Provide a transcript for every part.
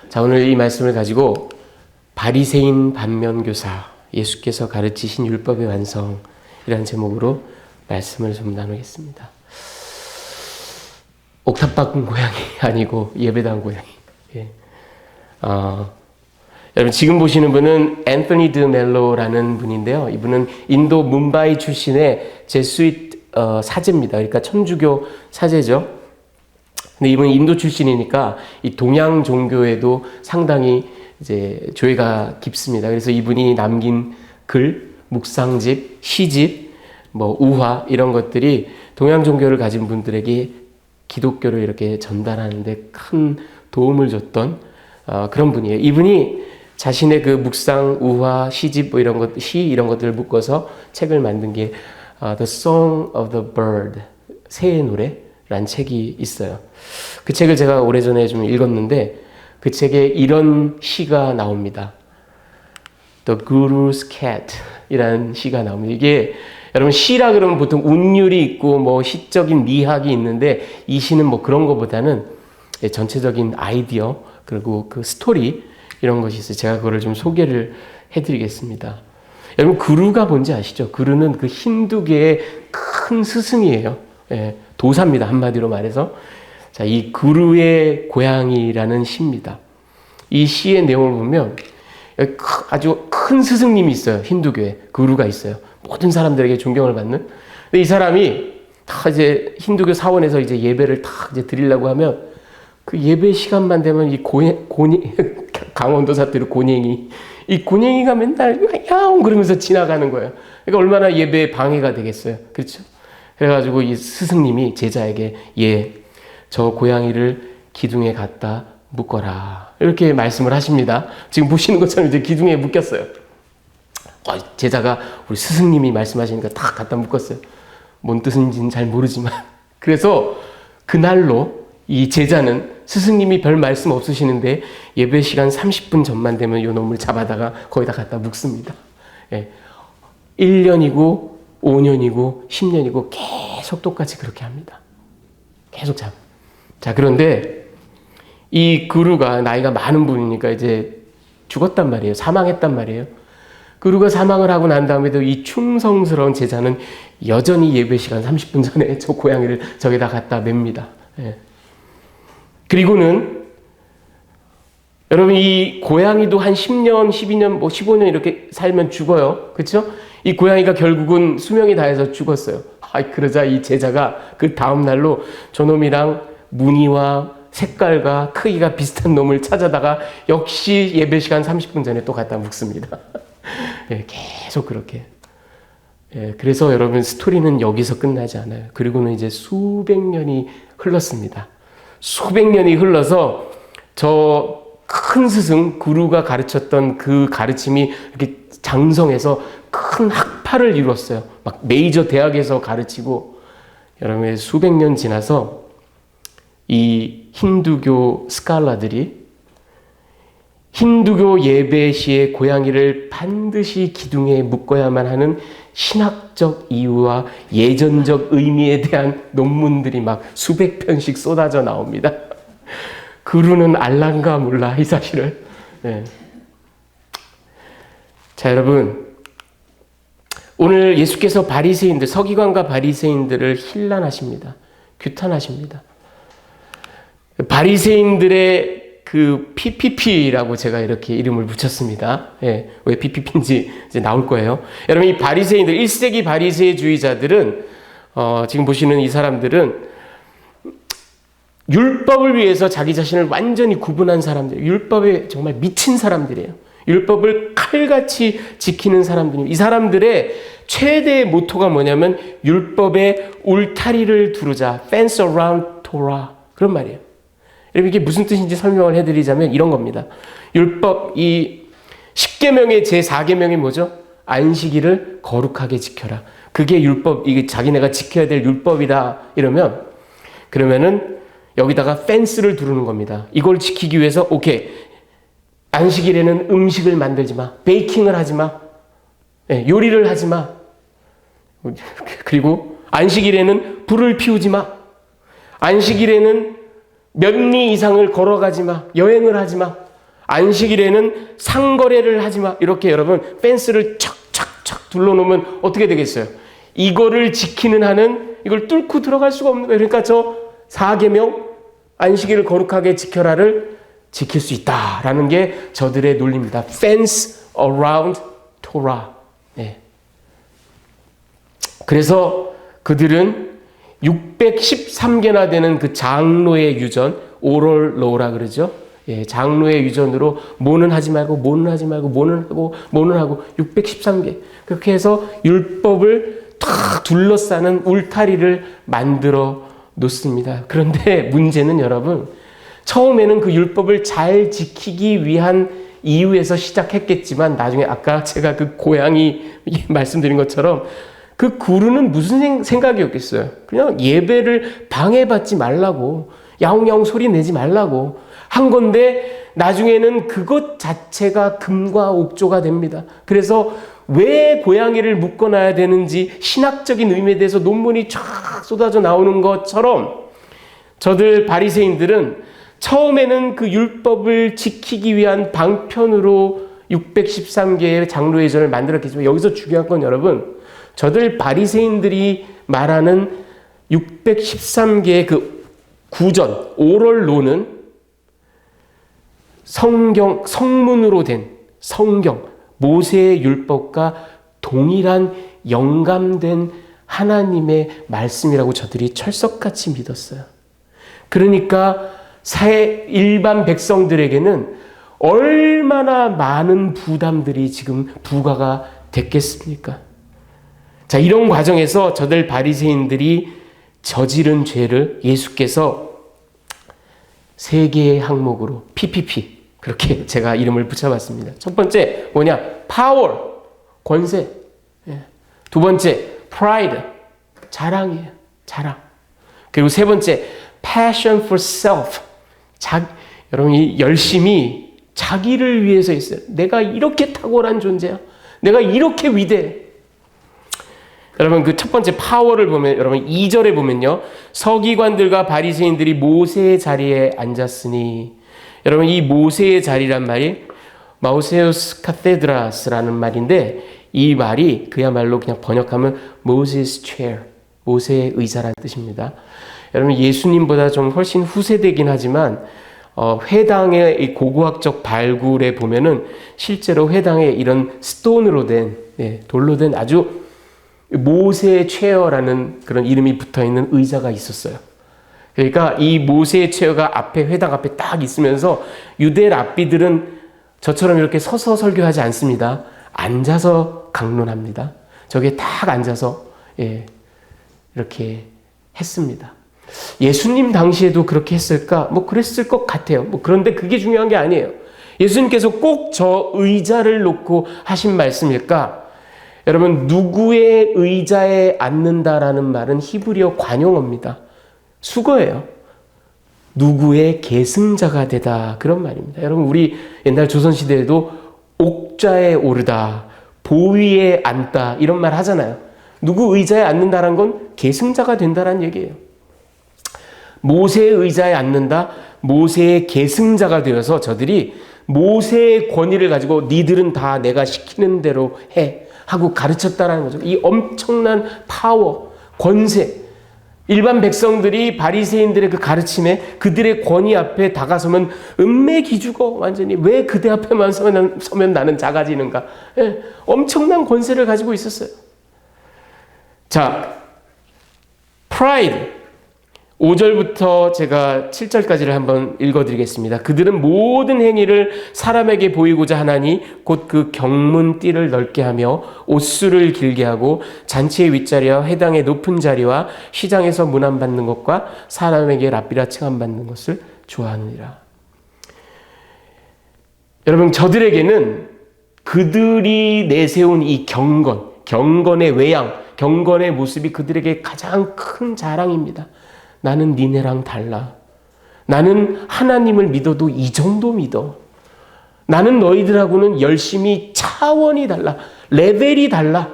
자, 오늘 이 말씀을 가지고 바리새인 반면교사, 예수께서 가르치신 율법의 완성이라는 제목으로 말씀을 좀 나누겠습니다. 옥탑 박은 고양이 아니고 예배당 고양이. 예. 여러분 지금 보시는 분은 앤서니 드 멜로라는 분인데요. 이분은 인도 뭄바이 출신의 제수잇 사제입니다. 그러니까 천주교 사제죠. 근데 이분이 인도 출신이니까 이 동양 종교에도 상당히 이제 조예가 깊습니다. 그래서 이분이 남긴 글, 묵상집, 시집, 우화 이런 것들이 동양 종교를 가진 분들에게 기독교를 이렇게 전달하는데 큰 도움을 줬던 그런 분이에요. 이분이 자신의 그 묵상, 우화, 시집 이런 것, 시 이런 것들을 묶어서 책을 만든 게 The Song of the Bird, 새의 노래라는 책이 있어요. 그 책을 제가 오래전에 좀 읽었는데 그 책에 이런 시가 나옵니다. The Guru's Cat 이라는 시가 나옵니다. 이게 여러분 시라 그러면 보통 운율이 있고 시적인 미학이 있는데 이 시는 그런 것보다는 전체적인 아이디어 그리고 그 스토리 이런 것이 있어요. 제가 그거를 좀 소개를 해드리겠습니다. 여러분 구루가 뭔지 아시죠? 구루는 그 힌두교의 큰 스승이에요. 예, 도사입니다. 한마디로 말해서. 자, 이 구루의 고향이라는 시입니다. 이 시의 내용을 보면 아주 큰 스승님이 있어요. 힌두교에 구루가 있어요. 모든 사람들에게 존경을 받는. 근데 이 사람이 다 이제 힌두교 사원에서 이제 예배를 다 이제 드리려고 하면 그 예배 시간만 되면 이 강원도 사투리 이 곤행이가 맨날 야옹 그러면서 지나가는 거예요. 그러니까 얼마나 예배에 방해가 되겠어요. 그렇죠? 그래가지고 이 스승님이 제자에게 저 고양이를 기둥에 갖다 묶어라. 이렇게 말씀을 하십니다. 지금 보시는 것처럼 이제 기둥에 묶였어요. 제자가 우리 스승님이 말씀하시니까 다 갖다 묶었어요. 뭔 뜻인지는 잘 모르지만. 그래서 그날로 이 제자는 스승님이 별 말씀 없으시는데 예배 시간 30분 전만 되면 요 놈을 잡아다가 거기다 갖다 묶습니다. 1년이고 5년이고 10년이고 계속 똑같이 그렇게 합니다. 계속 잡아. 자, 그런데 이 구루가 나이가 많은 분이니까 이제 죽었단 말이에요. 사망했단 말이에요. 구루가 사망을 하고 난 다음에도 이 충성스러운 제자는 여전히 예배 시간 30분 전에 저 고양이를 저기다 갖다 맵니다. 그리고는 여러분 이 고양이도 한 10년, 12년, 15년 이렇게 살면 죽어요. 그렇죠? 이 고양이가 결국은 수명이 다해서 죽었어요. 그러자 이 제자가 그 다음 날로 저놈이랑 무늬와 색깔과 크기가 비슷한 놈을 찾아다가 역시 예배 시간 30분 전에 또 갖다 묵습니다. 계속 그렇게. 그래서 여러분 스토리는 여기서 끝나지 않아요. 그리고는 이제 수백 년이 흘렀습니다. 수백 년이 흘러서 저 큰 스승 구루가 가르쳤던 그 가르침이 이렇게 장성해서 큰 학파를 이뤘어요. 막 메이저 대학에서 가르치고 여러분 수백 년 지나서 이 힌두교 스칼라들이 힌두교 예배 시에 고양이를 반드시 기둥에 묶어야만 하는 신학적 이유와 예전적 의미에 대한 논문들이 막 수백 편씩 쏟아져 나옵니다. 그루는 알란가 몰라 이 사실을. 자, 여러분 오늘 예수께서 바리새인들, 서기관과 바리새인들을 힐난하십니다. 규탄하십니다. 바리새인들의 그 PPP라고 제가 이렇게 이름을 붙였습니다. 왜 PPP인지 이제 나올 거예요. 여러분 이 바리새인들, 1세기 바리새주의자들은 지금 보시는 이 사람들은 율법을 위해서 자기 자신을 완전히 구분한 사람들, 율법에 정말 미친 사람들이에요. 율법을 칼같이 지키는 사람들입니다. 이 사람들의 최대의 모토가 뭐냐면 율법의 울타리를 두르자, fence around Torah 그런 말이에요. 여러분 이게 무슨 뜻인지 설명을 해드리자면 이런 겁니다. 율법 이 10계명의 제4계명이 뭐죠? 안식일을 거룩하게 지켜라. 그게 율법, 이게 자기네가 지켜야 될 율법이다 그러면은 여기다가 펜스를 두르는 겁니다. 이걸 지키기 위해서 오케이 안식일에는 음식을 만들지 마, 베이킹을 하지 마, 요리를 하지 마. 그리고 안식일에는 불을 피우지 마. 안식일에는 몇 리 이상을 걸어가지 마. 여행을 하지 마. 안식일에는 상거래를 하지 마. 이렇게 여러분 펜스를 척척척 둘러놓으면 어떻게 되겠어요? 이거를 지키는 한은 이걸 뚫고 들어갈 수가 없는 거예요. 그러니까 저 4계명 안식일을 거룩하게 지켜라를 지킬 수 있다라는 게 저들의 논리입니다. Fence around Torah. 네. 그래서 그들은 613개나 되는 그 장로의 유전, 오럴 로라 그러죠. 예, 장로의 유전으로 뭐는 하지 말고 뭐는 하지 말고 뭐는 하고 613개. 그렇게 해서 율법을 탁 둘러싸는 울타리를 만들어 놓습니다. 그런데 문제는 여러분, 처음에는 그 율법을 잘 지키기 위한 이유에서 시작했겠지만 나중에 아까 제가 그 고양이 말씀드린 것처럼 그 구루는 무슨 생각이었겠어요? 그냥 예배를 방해받지 말라고, 야옹야옹 소리 내지 말라고 한 건데 나중에는 그것 자체가 금과 옥조가 됩니다. 그래서 왜 고양이를 묶어놔야 되는지 신학적인 의미에 대해서 논문이 쫙 쏟아져 나오는 것처럼 저들 바리새인들은 처음에는 그 율법을 지키기 위한 방편으로 613개의 장로회전을 만들었겠지만 여기서 중요한 건 여러분, 저들 바리새인들이 말하는 613개의 그 구전, 오럴로는 성문으로 된 성경, 모세의 율법과 동일한 영감된 하나님의 말씀이라고 저들이 철석같이 믿었어요. 그러니까 일반 백성들에게는 얼마나 많은 부담들이 지금 부과가 됐겠습니까? 자, 이런 과정에서 저들 바리새인들이 저지른 죄를 예수께서 3개의 항목으로 PPP, 그렇게 제가 이름을 붙여봤습니다. 첫 번째 뭐냐? 파워, 권세. 두 번째 pride, 자랑이에요. 자랑. 그리고 세 번째 passion for self, 여러분이 열심히 자기를 위해서 있어요. 내가 이렇게 탁월한 존재야. 내가 이렇게 위대해. 여러분 그 첫 번째 파워를 보면 여러분 2절에 보면요. 서기관들과 바리새인들이 모세의 자리에 앉았으니, 여러분 이 모세의 자리란 말이 마우세우스 카테드라스라는 말인데 이 말이 그야말로 그냥 번역하면 Moses chair, 모세의 의자라는 뜻입니다. 여러분 예수님보다 좀 훨씬 후세대긴 하지만 회당의 이 고고학적 발굴에 보면은 실제로 회당에 이런 스톤으로 된, 돌로 된 아주 모세의 체어라는 그런 이름이 붙어 있는 의자가 있었어요. 그러니까 이 모세의 체어가 앞에, 회당 앞에 딱 있으면서 유대 랍비들은 저처럼 이렇게 서서 설교하지 않습니다. 앉아서 강론합니다. 저게 딱 앉아서 이렇게 했습니다. 예수님 당시에도 그렇게 했을까? 뭐 그랬을 것 같아요. 뭐 그런데 그게 중요한 게 아니에요. 예수님께서 꼭 저 의자를 놓고 하신 말씀일까? 여러분, 누구의 의자에 앉는다라는 말은 히브리어 관용어입니다. 수거예요. 누구의 계승자가 되다, 그런 말입니다. 여러분, 우리 옛날 조선시대에도 옥좌에 오르다, 보위에 앉다 이런 말 하잖아요. 누구 의자에 앉는다는 건 계승자가 된다는 얘기예요. 모세의 의자에 앉는다, 모세의 계승자가 되어서 저들이 모세의 권위를 가지고 니들은 다 내가 시키는 대로 해 하고 가르쳤다라는 거죠. 이 엄청난 파워, 권세, 일반 백성들이 바리새인들의 그 가르침에 그들의 권위 앞에 다가서면 은매기죽어. 완전히 왜 그대 앞에만 서면 나는 작아지는가. 엄청난 권세를 가지고 있었어요. 자, pride 5절부터 제가 7절까지를 한번 읽어드리겠습니다. 그들은 모든 행위를 사람에게 보이고자 하나니 곧 그 경문띠를 넓게 하며 옷수를 길게 하고 잔치의 윗자리와 회당의 높은 자리와 시장에서 문안받는 것과 사람에게 랍비라 칭함받는 것을 좋아하느니라. 여러분, 저들에게는 그들이 내세운 이 경건의 외양, 경건의 모습이 그들에게 가장 큰 자랑입니다. 나는 니네랑 달라. 나는 하나님을 믿어도 이 정도 믿어. 나는 너희들하고는 열심히 차원이 달라. 레벨이 달라.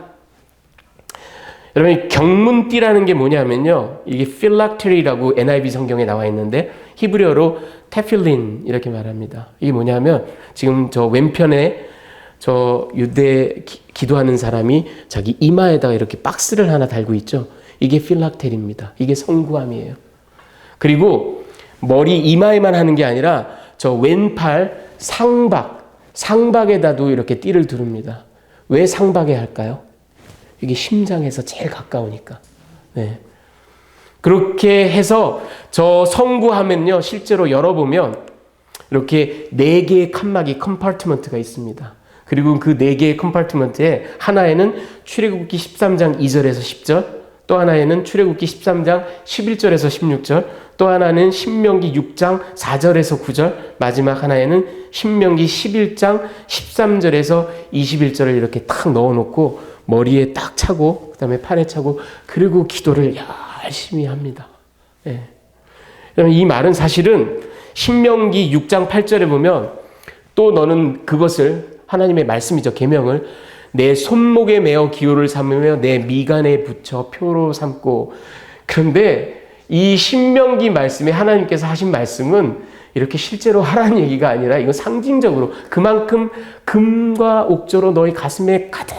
여러분, 경문띠라는 게 뭐냐면요, 이게 필락테리라고 NIV 성경에 나와 있는데 히브리어로 테필린 이렇게 말합니다. 이게 뭐냐면 지금 저 왼편에 저 유대 기도하는 사람이 자기 이마에다가 이렇게 박스를 하나 달고 있죠. 이게 필락테리입니다. 이게 성구함이에요. 그리고 머리 이마에만 하는 게 아니라 저 왼팔 상박에다도 이렇게 띠를 두릅니다. 왜 상박에 할까요? 이게 심장에서 제일 가까우니까. 네. 그렇게 해서 저 성구하면요, 실제로 열어보면 이렇게 4개의 칸막이 컴파트먼트가 있습니다. 그리고 그 4개의 컴파트먼트에 하나에는 출애굽기 13장 2절에서 10절, 또 하나에는 출애굽기 13장 11절에서 16절, 또 하나는 신명기 6장 4절에서 9절, 마지막 하나에는 신명기 11장 13절에서 21절을 이렇게 탁 넣어놓고 머리에 딱 차고 그다음에 팔에 차고 그리고 기도를 열심히 합니다. 예. 이 말은 사실은 신명기 6장 8절에 보면 또 너는 그것을 하나님의 말씀이죠. 계명을 내 손목에 메어 기호를 삼으며 내 미간에 붙여 표로 삼고. 그런데 이 신명기 말씀에 하나님께서 하신 말씀은 이렇게 실제로 하라는 얘기가 아니라 이건 상징적으로 그만큼 금과 옥조로 너희 가슴에 가득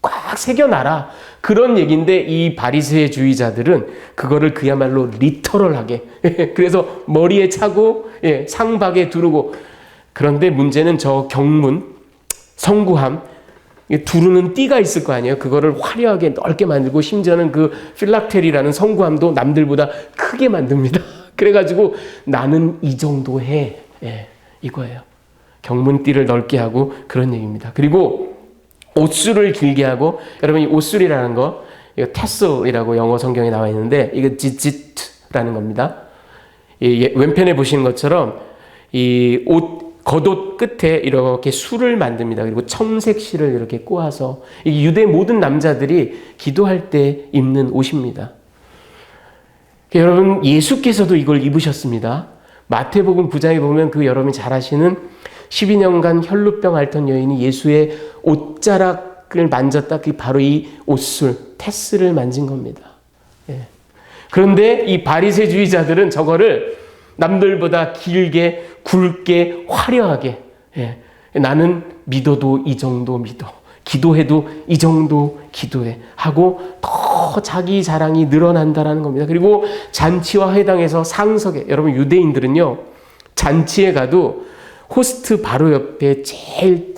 꽉 새겨놔라. 그런 얘기인데 이 바리새주의자들은 그거를 그야말로 리터럴하게 그래서 머리에 차고 상박에 두르고. 그런데 문제는 저 경문 성구함 두르는 띠가 있을 거 아니에요. 그거를 화려하게 넓게 만들고 심지어는 그 필락테리라는 성구함도 남들보다 크게 만듭니다. 그래가지고 나는 이 정도 해. 이거예요. 경문띠를 넓게 하고 그런 얘기입니다. 그리고 옷술을 길게 하고, 여러분 이 옷술이라는 거 이거 테슬이라고 영어 성경에 나와 있는데 이거 지짓라는 겁니다. 왼편에 보시는 것처럼 이 겉옷 끝에 이렇게 술을 만듭니다. 그리고 청색 실을 이렇게 꼬아서 이 유대 모든 남자들이 기도할 때 입는 옷입니다. 여러분 예수께서도 이걸 입으셨습니다. 마태복음 9장에 보면 그 여러분이 잘 아시는 12년간 혈루병 앓던 여인이 예수의 옷자락을 만졌다. 그게 바로 이 옷술 테스를 만진 겁니다. 그런데 이 바리새주의자들은 저거를 남들보다 길게 굵게 화려하게 나는 믿어도 이 정도 믿어, 기도해도 이 정도 기도해 하고 더 자기 자랑이 늘어난다라는 겁니다. 그리고 잔치와 회당에서 상석에, 여러분 유대인들은요 잔치에 가도 호스트 바로 옆에 제일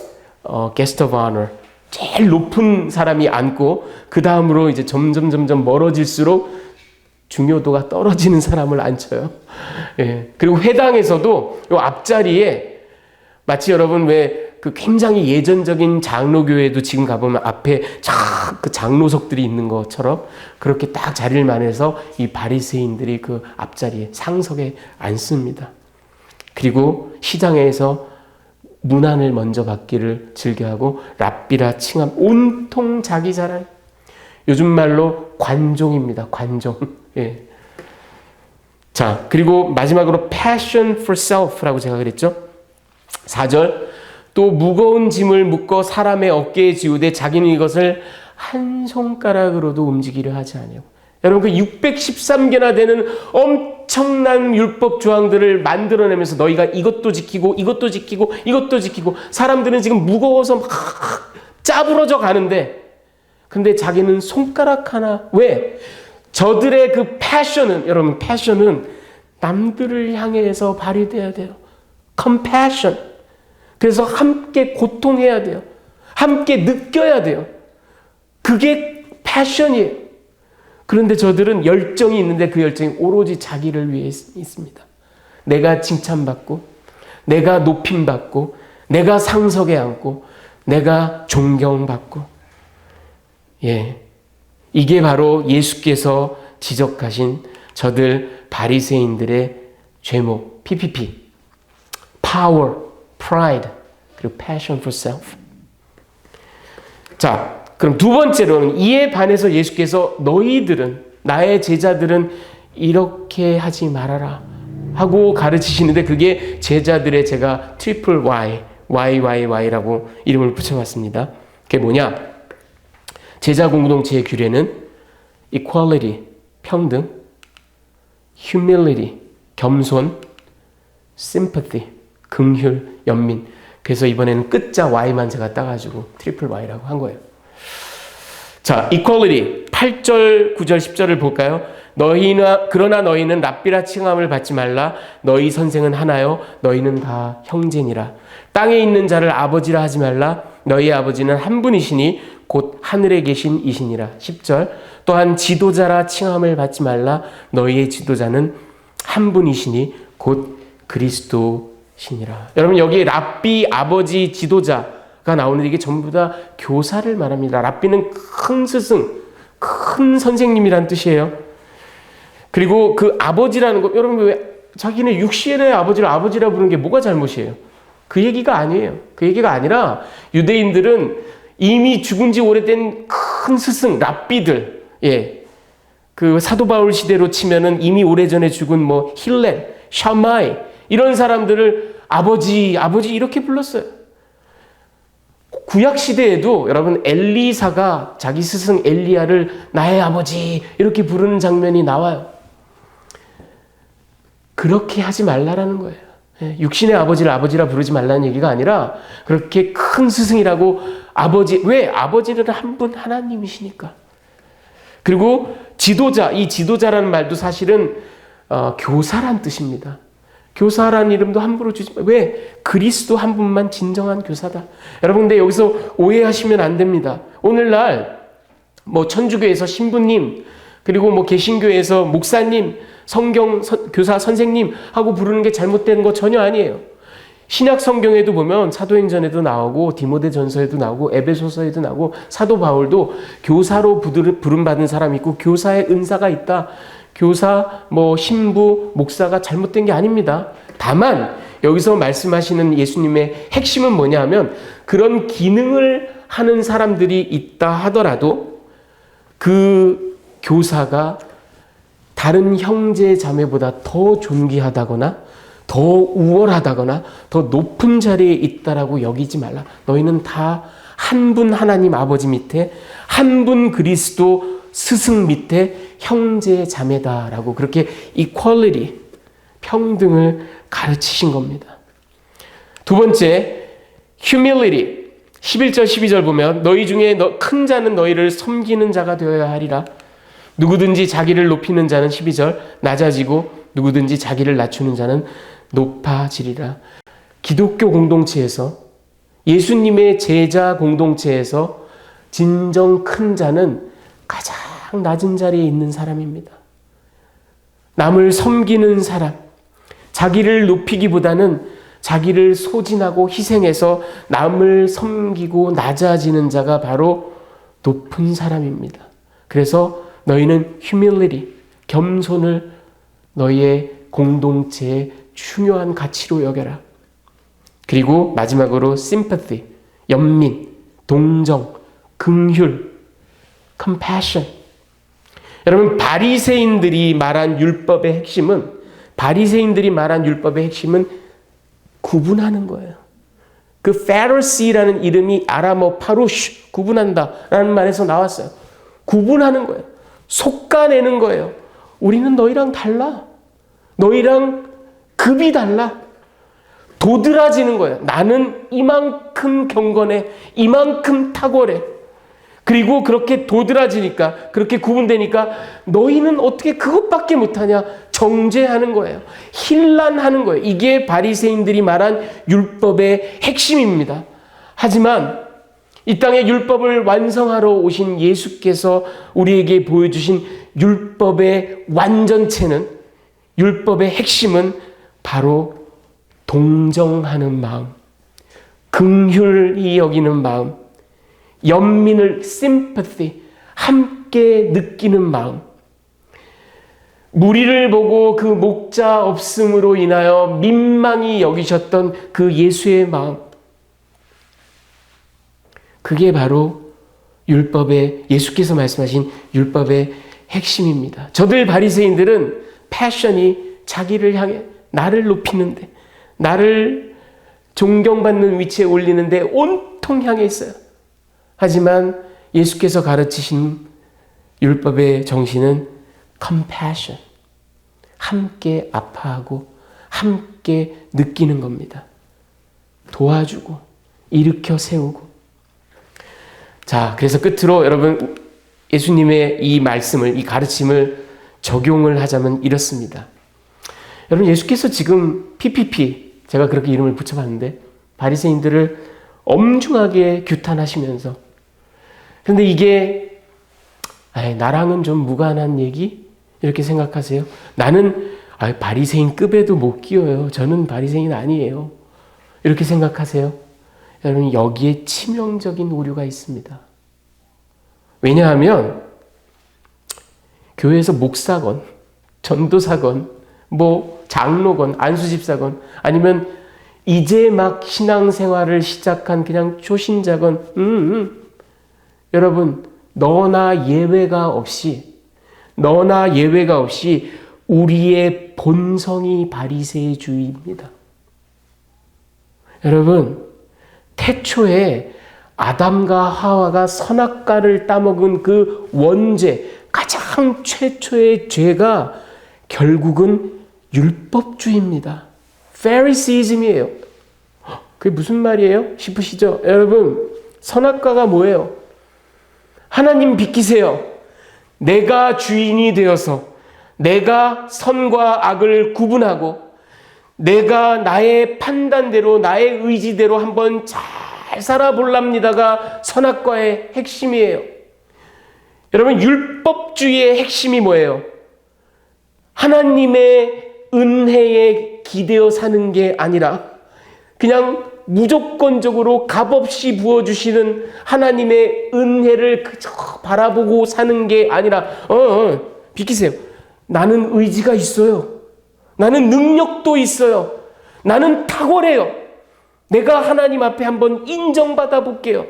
게스트 오브 오너 제일 높은 사람이 앉고 그 다음으로 이제 점점 멀어질수록 중요도가 떨어지는 사람을 앉혀요. 그리고 회당에서도 요 앞자리에 마치 여러분 왜 그 굉장히 예전적인 장로교회도 지금 가보면 앞에 그 장로석들이 있는 것처럼 그렇게 딱 자리를 마련해서 이 바리새인들이 그 앞자리에 상석에 앉습니다. 그리고 시장에서 문안을 먼저 받기를 즐겨하고 랍비라 칭함, 온통 자기 자랑. 요즘 말로 관종입니다. 관종. 자, 그리고 마지막으로 passion for self라고 제가 그랬죠. 4절 또 무거운 짐을 묶어 사람의 어깨에 지우되 자기는 이것을 한 손가락으로도 움직이려 하지 않냐고. 여러분 그 613개나 되는 엄청난 율법 조항들을 만들어내면서 너희가 이것도 지키고 이것도 지키고 이것도 지키고 사람들은 지금 무거워서 막 짜부러져 가는데 근데 자기는 손가락 하나. 왜? 저들의 그 패션은, 여러분 패션은 남들을 향해서 발휘돼야 돼요. compassion. 그래서 함께 고통해야 돼요. 함께 느껴야 돼요. 그게 패션이에요. 그런데 저들은 열정이 있는데 그 열정이 오로지 자기를 위해 있습니다. 내가 칭찬받고 내가 높임받고 내가 상석에 앉고 내가 존경받고. 이게 바로 예수께서 지적하신 저들 바리새인들의 죄목, PPP, power, pride, 그리고 passion for self. 자, 그럼 두 번째로는 이에 반해서 예수께서 너희들은, 나의 제자들은 이렇게 하지 말아라 하고 가르치시는데 그게 제자들의 제가 트리플 YYY라고 이름을 붙여봤습니다. 그게 뭐냐? 제자 공동체의 규례는 equality, 평등, humility, 겸손, sympathy, 긍휼, 연민. 그래서 이번에는 끝자 Y만 제가 따가지고 트리플 Y라고 한 거예요. 자, equality 8절, 9절, 10절을 볼까요? 그러나 너희는 랍비라 칭함을 받지 말라. 너희 선생은 하나요. 너희는 다 형제니라. 땅에 있는 자를 아버지라 하지 말라. 너희 아버지는 한 분이시니 곧 하늘에 계신 이시니라. 10절 또한 지도자라 칭함을 받지 말라. 너희의 지도자는 한 분이시니 곧 그리스도시니라. 여러분 여기 랍비, 아버지, 지도자가 나오는데 이게 전부 다 교사를 말합니다. 랍비는 큰 스승, 큰 선생님이란 뜻이에요. 그리고 그 아버지라는 거, 여러분 왜 자기네 육신의 아버지를 아버지라 부르는 게 뭐가 잘못이에요? 그 얘기가 아니에요. 그 얘기가 아니라 유대인들은 이미 죽은 지 오래된 큰 스승, 랍비들, 그 사도 바울 시대로 치면은 이미 오래전에 죽은 뭐 힐렐, 샤마이 이런 사람들을 아버지 이렇게 불렀어요. 구약 시대에도 여러분 엘리사가 자기 스승 엘리야를 나의 아버지 이렇게 부르는 장면이 나와요. 그렇게 하지 말라라는 거예요. 육신의 아버지를 아버지라 부르지 말라는 얘기가 아니라 그렇게 큰 스승이라고 아버지, 왜? 아버지는 한 분 하나님이시니까. 그리고 지도자, 이 지도자라는 말도 사실은 교사란 뜻입니다. 교사라는 이름도 함부로 주지 마. 왜? 그리스도 한 분만 진정한 교사다. 여러분 근데 여기서 오해하시면 안 됩니다. 오늘날 뭐 천주교에서 신부님, 그리고 뭐 개신교에서 목사님, 성경 교사 선생님 하고 부르는 게 잘못된 거 전혀 아니에요. 신약 성경에도 보면 사도행전에도 나오고 디모데전서에도 나오고 에베소서에도 나오고 사도 바울도 교사로 부름받은 사람이 있고 교사의 은사가 있다. 교사, 뭐 신부, 목사가 잘못된 게 아닙니다. 다만 여기서 말씀하시는 예수님의 핵심은 뭐냐 하면 그런 기능을 하는 사람들이 있다 하더라도 그 교사가 다른 형제 자매보다 더 존귀하다거나 더 우월하다거나 더 높은 자리에 있다라고 여기지 말라. 너희는 다 한 분 하나님 아버지 밑에 한 분 그리스도 스승 밑에 형제 자매다라고 그렇게 equality, 평등을 가르치신 겁니다. 두 번째, humility. 11절 12절 보면 너희 중에 큰 자는 너희를 섬기는 자가 되어야 하리라. 누구든지 자기를 높이는 자는 12절 낮아지고 누구든지 자기를 낮추는 자는 높아지리라. 기독교 공동체에서 예수님의 제자 공동체에서 진정 큰 자는 가장 낮은 자리에 있는 사람입니다. 남을 섬기는 사람, 자기를 높이기보다는 자기를 소진하고 희생해서 남을 섬기고 낮아지는 자가 바로 높은 사람입니다. 그래서 너희는 humility, 겸손을 너희의 공동체의 중요한 가치로 여겨라. 그리고 마지막으로 sympathy, 연민, 동정, 긍휼, compassion. 여러분 바리새인들이 말한 율법의 핵심은 구분하는 거예요. 그 Pharisee라는 이름이 아람어 파루시, 구분한다라는 말에서 나왔어요. 구분하는 거예요. 속가내는 거예요. 우리는 너희랑 달라. 너희랑 급이 달라. 도드라지는 거예요. 나는 이만큼 경건해. 이만큼 탁월해. 그리고 그렇게 도드라지니까, 그렇게 구분되니까 너희는 어떻게 그것밖에 못하냐? 정죄하는 거예요. 힐난하는 거예요. 이게 바리새인들이 말한 율법의 핵심입니다. 하지만 이 땅에 율법을 완성하러 오신 예수께서 우리에게 보여주신 율법의 완전체는, 율법의 핵심은 바로 동정하는 마음, 긍휼히 여기는 마음, 연민을 sympathy, 함께 느끼는 마음. 무리를 보고 그 목자 없음으로 인하여 민망히 여기셨던 그 예수의 마음. 그게 바로 예수께서 말씀하신 율법의 핵심입니다. 저들 바리새인들은 패션이 자기를 향해 나를 높이는데, 나를 존경받는 위치에 올리는데 온통 향해 있어요. 하지만 예수께서 가르치신 율법의 정신은 compassion, 함께 아파하고 함께 느끼는 겁니다. 도와주고 일으켜 세우고. 자, 그래서 끝으로 여러분 예수님의 이 말씀을, 이 가르침을 적용을 하자면 이렇습니다. 여러분, 예수께서 지금 PPP, 제가 그렇게 이름을 붙여봤는데, 바리새인들을 엄중하게 규탄하시면서, 그런데 이게 나랑은 좀 무관한 얘기? 이렇게 생각하세요? 나는 바리새인급에도 못 끼어요. 저는 바리새인 아니에요. 이렇게 생각하세요? 여러분, 여기에 치명적인 오류가 있습니다. 왜냐하면 교회에서 목사건, 전도사건, 장로건, 안수집사건, 아니면 이제 막 신앙생활을 시작한 그냥 초신자건, 여러분, 너나 예외가 없이 우리의 본성이 바리새주의입니다. 여러분, 태초에 아담과 하와가 선악과를 따먹은 그 원죄, 가장 최초의 죄가 결국은 율법주의입니다. 페리시즘이에요. 그게 무슨 말이에요? 싶으시죠? 여러분, 선악과가 뭐예요? 하나님 비키세요. 내가 주인이 되어서 내가 선과 악을 구분하고 내가 나의 판단대로 나의 의지대로 한번 잘 살아볼랍니다가 선악과의 핵심이에요. 여러분, 율법주의의 핵심이 뭐예요? 하나님의 은혜에 기대어 사는 게 아니라 그냥 무조건적으로 값없이 부어주시는 하나님의 은혜를 그저 바라보고 사는 게 아니라 비키세요. 나는 의지가 있어요. 나는 능력도 있어요. 나는 탁월해요. 내가 하나님 앞에 한번 인정받아 볼게요.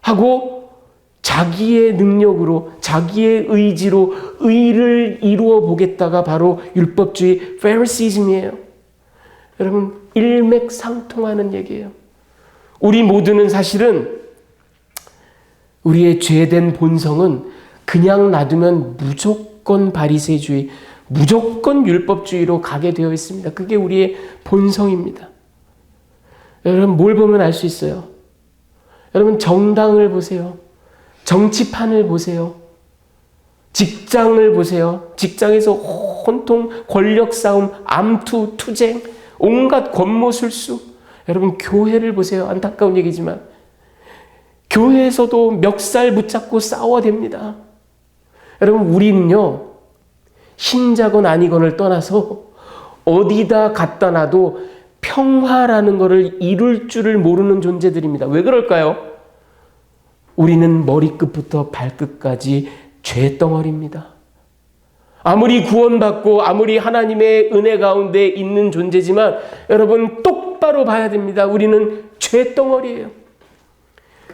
하고 자기의 능력으로 자기의 의지로 의를 이루어 보겠다가 바로 율법주의 페리시즘이에요. 여러분, 일맥상통하는 얘기예요. 우리 모두는 사실은 우리의 죄된 본성은 그냥 놔두면 무조건 바리새주의, 무조건 율법주의로 가게 되어 있습니다. 그게 우리의 본성입니다. 여러분, 뭘 보면 알 수 있어요? 여러분, 정당을 보세요. 정치판을 보세요. 직장을 보세요. 직장에서 온통 권력 싸움, 암투, 투쟁, 온갖 권모술수. 여러분, 교회를 보세요. 안타까운 얘기지만 교회에서도 멱살 붙잡고 싸워댑니다. 여러분, 우리는요, 신자건 아니건을 떠나서 어디다 갖다 놔도 평화라는 것을 이룰 줄을 모르는 존재들입니다. 왜 그럴까요? 우리는 머리끝부터 발끝까지 죄덩어리입니다. 아무리 구원받고 아무리 하나님의 은혜 가운데 있는 존재지만 여러분, 똑바로 봐야 됩니다. 우리는 죄덩어리예요.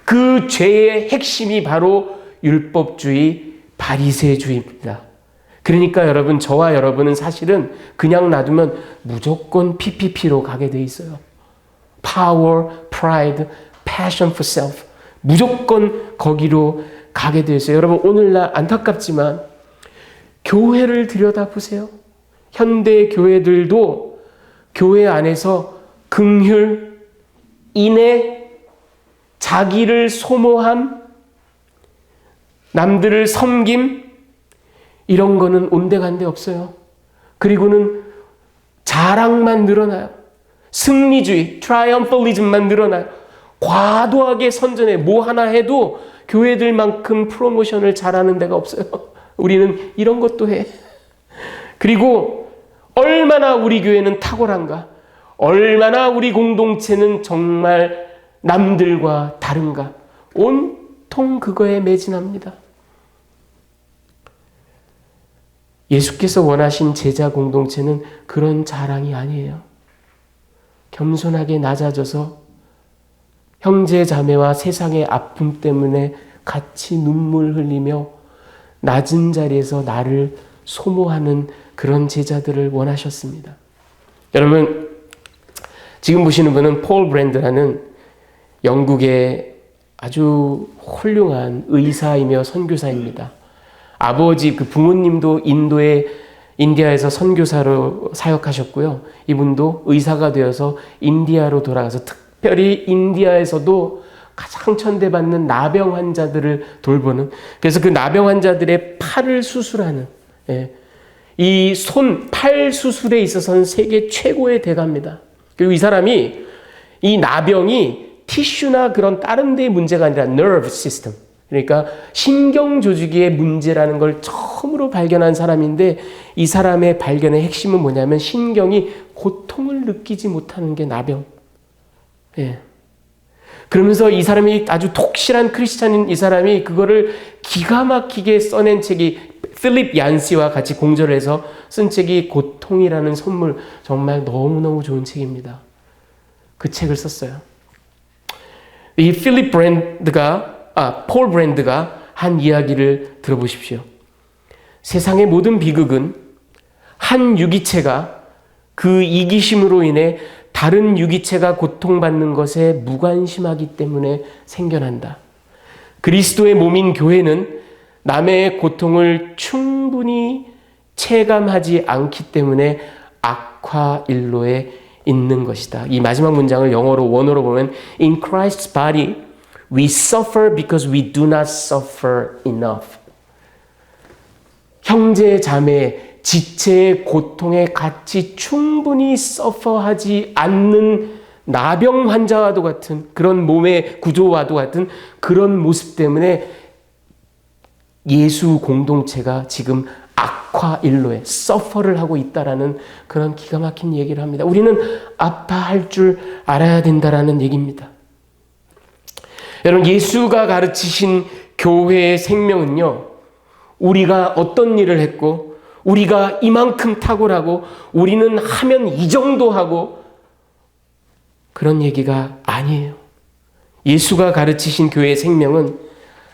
그 죄의 핵심이 바로 율법주의, 바리새주의입니다. 그러니까 여러분, 저와 여러분은 사실은 그냥 놔두면 무조건 PPP로 가게 돼 있어요. Power, Pride, Passion for Self. 무조건 거기로 가게 돼 있어요. 여러분, 오늘날 안타깝지만 교회를 들여다보세요. 현대 교회들도 교회 안에서 긍휼, 인애, 자기를 소모함, 남들을 섬김, 이런 거는 온데간데 없어요. 그리고는 자랑만 늘어나요. 승리주의, 트라이엄펄리즘만 늘어나요. 과도하게 선전해 뭐 하나 해도 교회들만큼 프로모션을 잘하는 데가 없어요. 우리는 이런 것도 해. 그리고 얼마나 우리 교회는 탁월한가, 얼마나 우리 공동체는 정말 남들과 다른가, 온통 그거에 매진합니다. 예수께서 원하신 제자 공동체는 그런 자랑이 아니에요. 겸손하게 낮아져서 형제 자매와 세상의 아픔 때문에 같이 눈물 흘리며 낮은 자리에서 나를 소모하는 그런 제자들을 원하셨습니다. 여러분, 지금 보시는 분은 폴 브랜드라는 영국의 아주 훌륭한 의사이며 선교사입니다. 아버지 그 부모님도 인디아에서 선교사로 사역하셨고요. 이분도 의사가 되어서 인디아로 돌아가서 특별히 인디아에서도 가장 천대받는 나병 환자들을 돌보는, 그래서 그 나병 환자들의 팔을 수술하는, 이 팔 수술에 있어서는 세계 최고의 대가입니다. 그리고 이 사람이 이 나병이 티슈나 그런 다른 데의 문제가 아니라 nerve system, 그러니까 신경 조직의 문제라는 걸 처음으로 발견한 사람인데, 이 사람의 발견의 핵심은 뭐냐면 신경이 고통을 느끼지 못하는 게 나병. 그러면서 이 사람이 아주 독실한 크리스찬인 이 사람이 그거를 기가 막히게 써낸 책이, 필립 얀시와 같이 공저를 해서 쓴 책이 고통이라는 선물, 정말 너무너무 좋은 책입니다. 그 책을 썼어요. 이 폴 브랜드가 한 이야기를 들어보십시오. 세상의 모든 비극은 한 유기체가 그 이기심으로 인해 다른 유기체가 고통받는 것에 무관심하기 때문에 생겨난다. 그리스도의 몸인 교회는 남의 고통을 충분히 체감하지 않기 때문에 악화일로에 있는 것이다. 이 마지막 문장을 원어로 보면 In Christ's body we suffer because we do not suffer enough. 형제 자매 지체의 고통에 같이 충분히 suffer하지 않는 나병 환자와도 같은 그런 몸의 구조와도 같은 그런 모습 때문에 예수 공동체가 지금 악화일로에 suffer를 하고 있다라는 그런 기가 막힌 얘기를 합니다. 우리는 아파할 줄 알아야 된다라는 얘기입니다. 여러분, 예수가 가르치신 교회의 생명은요, 우리가 어떤 일을 했고 우리가 이만큼 탁월하고 우리는 하면 이 정도 하고 그런 얘기가 아니에요. 예수가 가르치신 교회의 생명은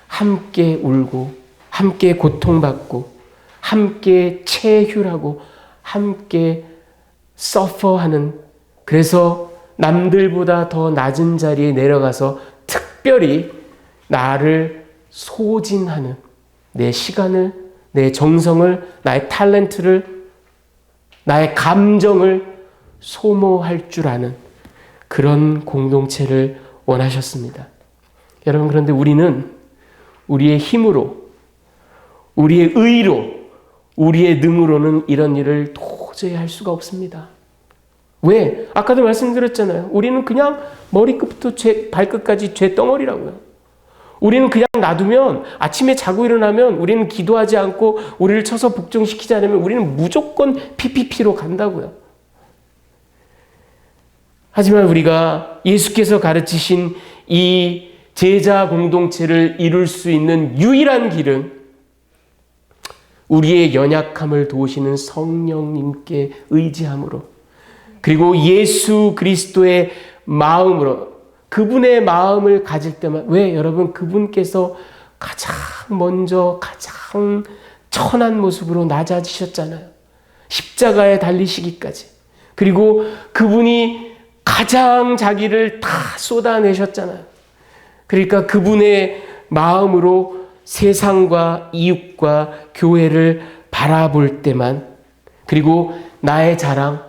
함께 울고 함께 고통받고 함께 체휼하고 함께 suffer하는, 그래서 남들보다 더 낮은 자리에 내려가서 특별히 나를 소진하는, 내 시간을, 내 정성을, 나의 탤런트를, 나의 감정을 소모할 줄 아는 그런 공동체를 원하셨습니다. 여러분, 그런데 우리는 우리의 힘으로, 우리의 의로, 우리의 능으로는 이런 일을 도저히 할 수가 없습니다. 왜? 아까도 말씀드렸잖아요. 우리는 그냥 머리끝부터 발끝까지 죄 덩어리라고요. 우리는 그냥 놔두면 아침에 자고 일어나면 우리는 기도하지 않고 우리를 쳐서 복종시키지 않으면 우리는 무조건 PPP로 간다고요. 하지만 우리가 예수께서 가르치신 이 제자 공동체를 이룰 수 있는 유일한 길은 우리의 연약함을 도우시는 성령님께 의지함으로, 그리고 예수 그리스도의 마음으로, 그분의 마음을 가질 때만, 왜 여러분, 그분께서 가장 먼저 가장 천한 모습으로 낮아지셨잖아요. 십자가에 달리시기까지. 그리고 그분이 가장 자기를 다 쏟아내셨잖아요. 그러니까 그분의 마음으로 세상과 이웃과 교회를 바라볼 때만, 그리고 나의 자랑,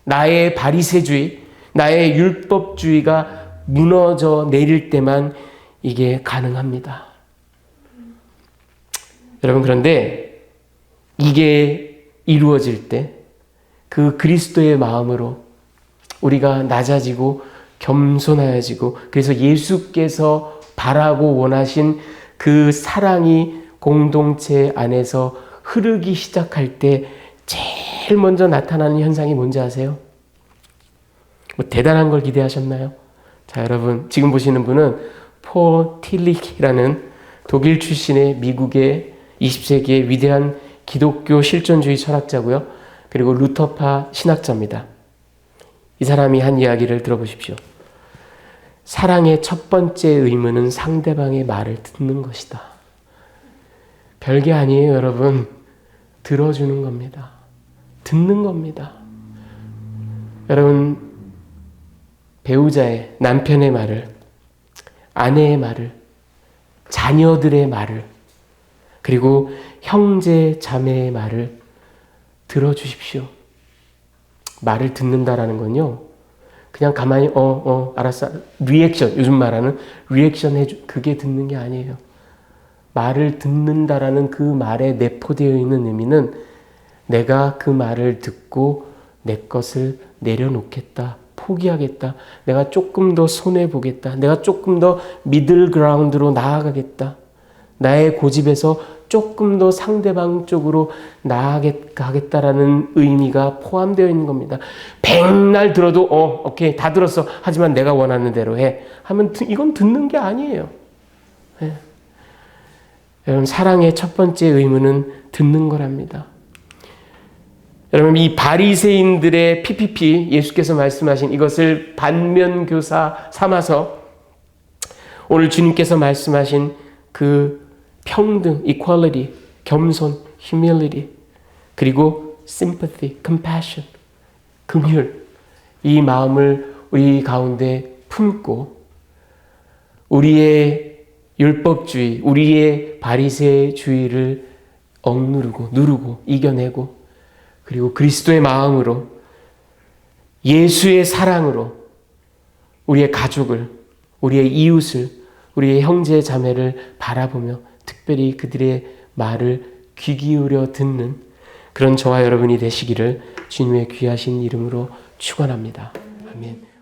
나의 바리새주의, 나의 율법주의가 무너져 내릴 때만 이게 가능합니다. 여러분, 그런데 이게 이루어질 때 그 그리스도의 마음으로 우리가 낮아지고 겸손해지고, 그래서 예수께서 바라고 원하신 그 사랑이 공동체 안에서 흐르기 시작할 때 제일 먼저 나타나는 현상이 뭔지 아세요? 뭐 대단한 걸 기대하셨나요? 자, 여러분, 지금 보시는 분은 폴 틸리히라는 독일 출신의 미국의 20세기의 위대한 기독교 실존주의 철학자고요. 그리고 루터파 신학자입니다. 이 사람이 한 이야기를 들어보십시오. 사랑의 첫 번째 의무는 상대방의 말을 듣는 것이다. 별게 아니에요, 여러분. 들어주는 겁니다. 듣는 겁니다. 여러분, 배우자의, 남편의 말을, 아내의 말을, 자녀들의 말을, 그리고 형제 자매의 말을 들어주십시오. 말을 듣는다라는 건요, 그냥 가만히 알았어, 리액션, 요즘 말하는 리액션 해주, 그게 듣는 게 아니에요. 말을 듣는다라는 그 말에 내포되어 있는 의미는 내가 그 말을 듣고 내 것을 내려놓겠다, 포기하겠다, 내가 조금 더 손해보겠다, 내가 조금 더 미들 그라운드로 나아가겠다, 나의 고집에서 조금 더 상대방 쪽으로 나아가겠다라는 의미가 포함되어 있는 겁니다. 백날 들어도 오케이, 다 들었어, 하지만 내가 원하는 대로 해 하면 이건 듣는 게 아니에요. 네. 여러분, 사랑의 첫 번째 의무는 듣는 거랍니다. 여러분, 이 바리새인들의 PPP, 예수께서 말씀하신 이것을 반면교사 삼아서 오늘 주님께서 말씀하신 그 평등, equality, 겸손, humility, 그리고 sympathy, compassion, 긍휼, 이 마음을 우리 가운데 품고 우리의 율법주의, 우리의 바리새주의를 억누르고 누르고 이겨내고, 그리고 그리스도의 마음으로, 예수의 사랑으로 우리의 가족을, 우리의 이웃을, 우리의 형제 자매를 바라보며 특별히 그들의 말을 귀 기울여 듣는 그런 저와 여러분이 되시기를 주님의 귀하신 이름으로 축원합니다. 아멘.